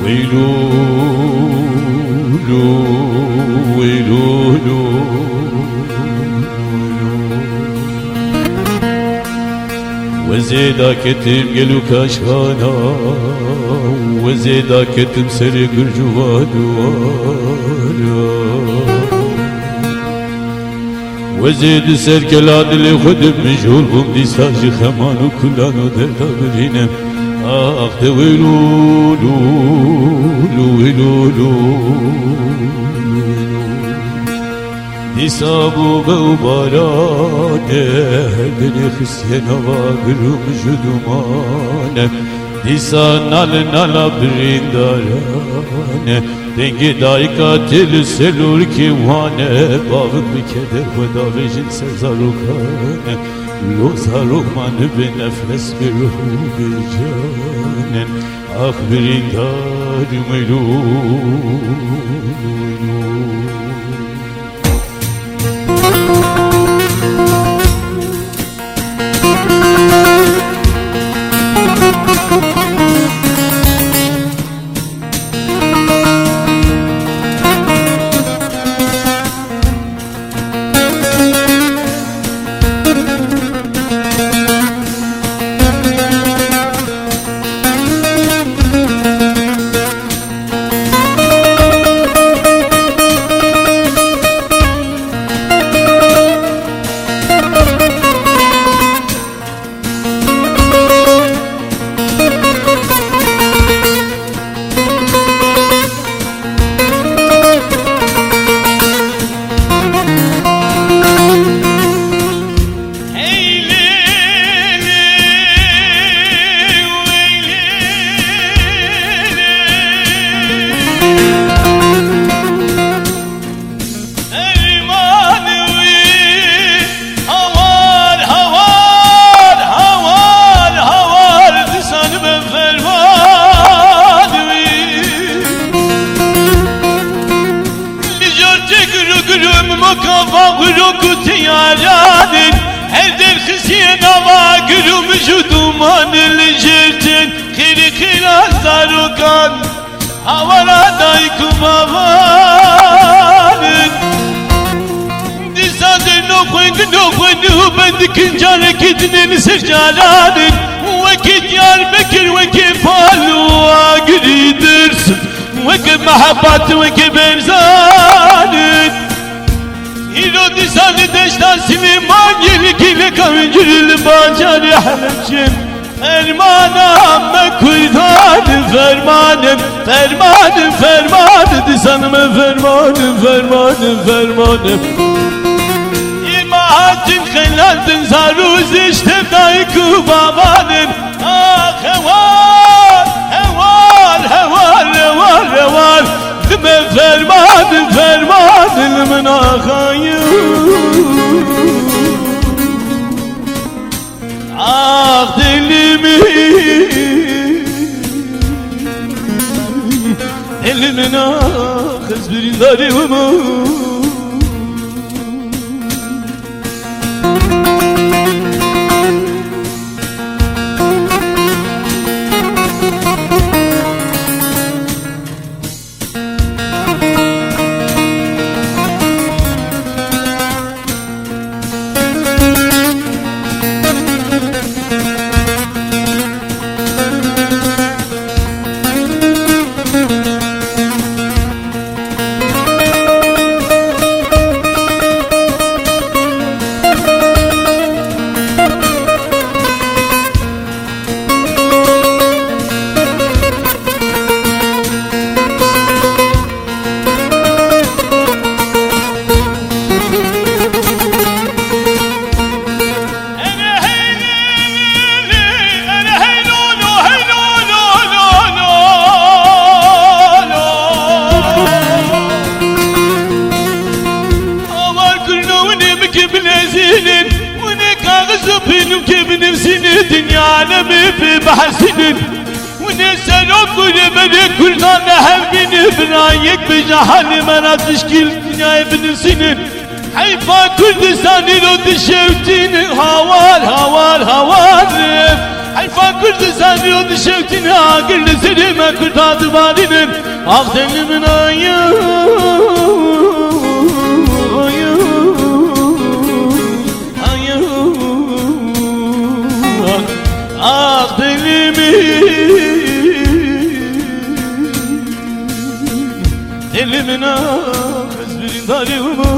ويلولو ويلولو وزيدا كتم قلو كاشخانا وزيدا كتم سرق الجوادوانا وزيد سركلاد اللي خدم مجهول هم دي ساجي خمان وكلانو دردا برينم آخ ويلولو ويلولو Nisabı bağbarane Deni hısyena vagrum judumane Disa nala brindarane Dengi daikatil selur kivane Bağık bir keder ve davecin sezarukane Loza ruhmanı bir nefes bir ruhu bir canen Ah brindarim Evden hısyena vagrum juduman Lijerten khiri khira zarukan Havara daykum avanin Disader no kwendu bendikin carekidinin sercalanin Vekit yar bekir vekit falu agridirsin Vekit mahabbat vekit benzanin İlo disani deştan simiman Yelikile kavincirili bancari halemşim Fermanım ben kuydanım fermanım Fermanım fermanım disanımı fermanım İmahatin kıylandın zaruz iştem dayıkı babanım Ah heval Dime fermanım akayım Ah dilimin ah ezberindarım benim keminim seni dünya alemi bir bahsinin ونسأل أقول ملك كلنا هبني برايك بجهل مرا تشكيل دنيا ابن سنين حيفا كردستاني لو تشوتين هوال حيفا kırdı sarıyordu şevkine, girdi sürüme kırtadı valinin. Ah delimin ayı, ayı, ayı. Ah delimin ah ezberin darımı.